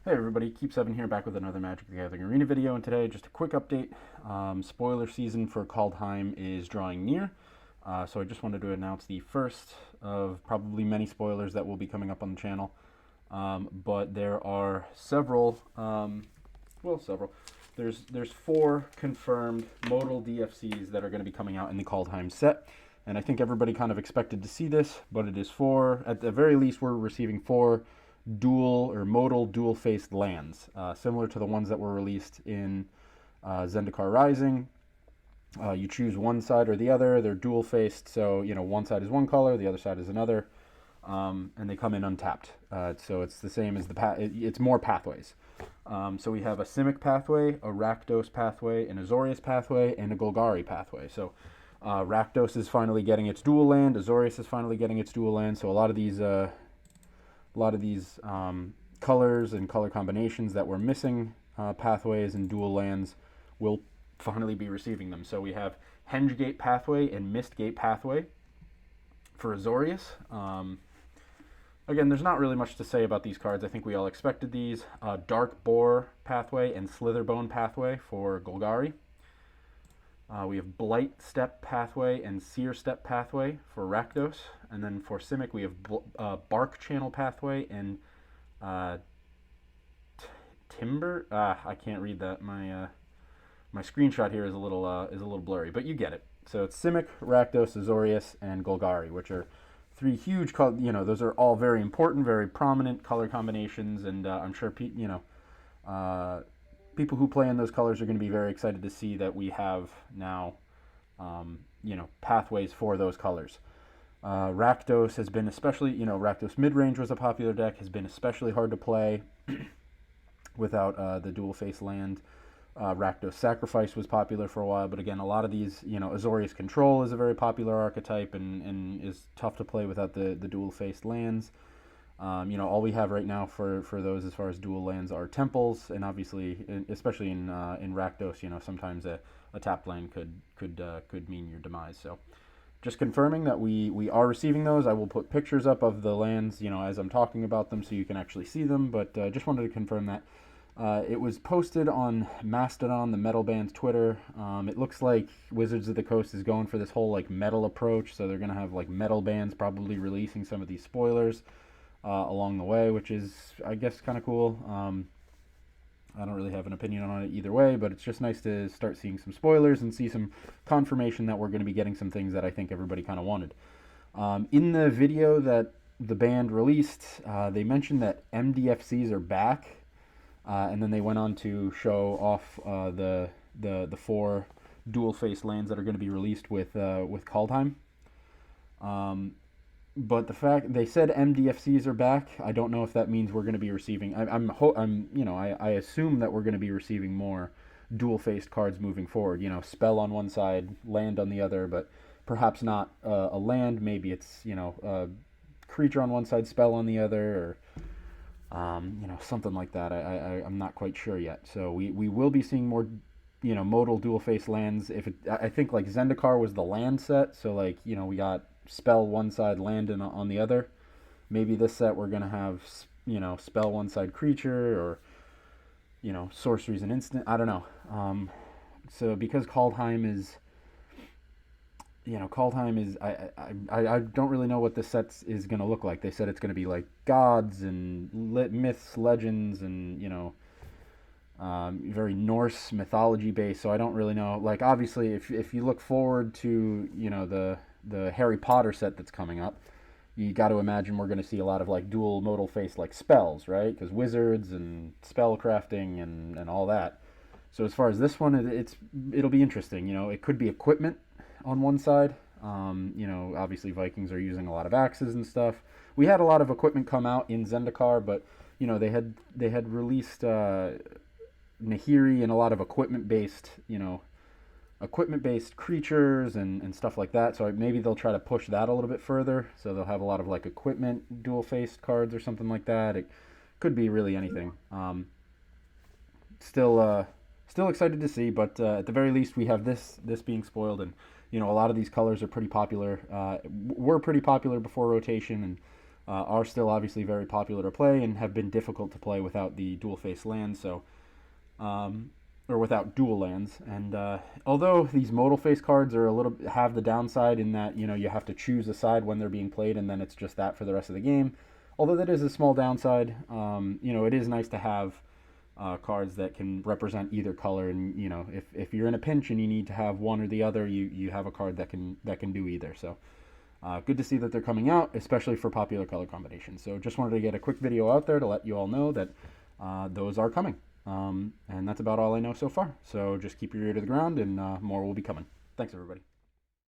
Hey everybody, Keep7 here, back with another Magic the Gathering Arena video, and today just a quick update. Spoiler season for Kaldheim is drawing near, so I just wanted to announce the first of probably many spoilers that will be coming up on the channel. But there are several, several. There's 4 confirmed modal DFCs that are going to be coming out in the Kaldheim set, and I think everybody kind of expected to see this, but it is 4. At the very least, we're receiving 4 dual or modal dual-faced lands, similar to the ones that were released in Zendikar Rising. You choose one side or the other. They're dual-faced, so one side is one color, the other side is another, and they come in untapped. So it's the same as it's more pathways. So we have a Simic pathway, a Rakdos pathway, an Azorius pathway, and a Golgari pathway. So Rakdos is finally getting its dual land. Azorius is finally getting its dual land. So a lot of these colors and color combinations that were missing pathways and dual lands will finally be receiving them. So we have Hengegate pathway and Mistgate pathway for Azorius. Again, there's not really much to say about these cards. I think we all expected these. Dark Boar pathway and Slitherbone pathway for Golgari. We have Blight Step pathway and Seer Step pathway for Rakdos. And then for Simic, we have Bark Channel pathway and Timber. I can't read that. My screenshot here is a little blurry, but you get it. So it's Simic, Rakdos, Azorius, and Golgari, which are 3 huge. Those are all very important, very prominent color combinations, and I'm sure people who play in those colors are going to be very excited to see that we have now, pathways for those colors. Rakdos has been especially, Rakdos mid-range was a popular deck, has been especially hard to play without the dual-face land. Rakdos Sacrifice was popular for a while, but again, a lot of these, Azorius Control is a very popular archetype and is tough to play without the dual-faced lands. All we have right now for those as far as dual lands are temples, and obviously, especially in Rakdos, sometimes a tapped land could mean your demise. So, just confirming that we are receiving those. I will put pictures up of the lands, as I'm talking about them, so you can actually see them. But just wanted to confirm that. It was posted on Mastodon, the metal band's Twitter. It looks like Wizards of the Coast is going for this whole metal approach, so they're gonna have metal bands probably releasing some of these spoilers along the way, which is, I guess, kind of cool. I don't really have an opinion on it either way, but it's just nice to start seeing some spoilers and see some confirmation that we're going to be getting some things that I think everybody kind of wanted. In the video that the band released, they mentioned that MDFCs are back, and then they went on to show off the 4 dual-faced lands that are going to be released with Kaldheim. But the fact they said MDFCs are back, I don't know if that means we're going to be receiving. I assume that we're going to be receiving more dual-faced cards moving forward. Spell on one side, land on the other, but perhaps not a land. Maybe it's a creature on one side, spell on the other, or something like that. I'm not quite sure yet. So we will be seeing more modal dual-faced lands. I think Zendikar was the land set, so we got spell one side, land on the other. Maybe this set we're gonna have spell one side, creature, or sorceries and instant. I don't know. So because Kaldheim is I don't really know what this set is gonna look like. They said it's gonna be like gods and myths, legends, and very Norse mythology based. So I don't really know. Obviously, if you look forward to the Harry Potter set that's coming up, you got to imagine we're going to see a lot of dual modal face spells, right? Because wizards and spell crafting and all that. So as far as this one, it'll be interesting. It could be equipment on one side. Obviously Vikings are using a lot of axes and stuff. We had a lot of equipment come out in Zendikar, but they had released Nahiri and a lot of equipment-based creatures and stuff like that. So maybe they'll try to push that a little bit further. So they'll have a lot of equipment dual-faced cards or something like that. It could be really anything. Still excited to see, but at the very least we have this being spoiled, and a lot of these colors are pretty popular. Were pretty popular before rotation, and are still obviously very popular to play and have been difficult to play without the dual face lands. So, or without dual lands. And although these modal face cards are have the downside in that you have to choose a side when they're being played, and then it's just that for the rest of the game. Although that is a small downside, it is nice to have cards that can represent either color. And if you're in a pinch and you need to have one or the other, you have a card that can do either. So. Good to see that they're coming out, especially for popular color combinations. So just wanted to get a quick video out there to let you all know that those are coming. And that's about all I know so far. So just keep your ear to the ground, and more will be coming. Thanks, everybody.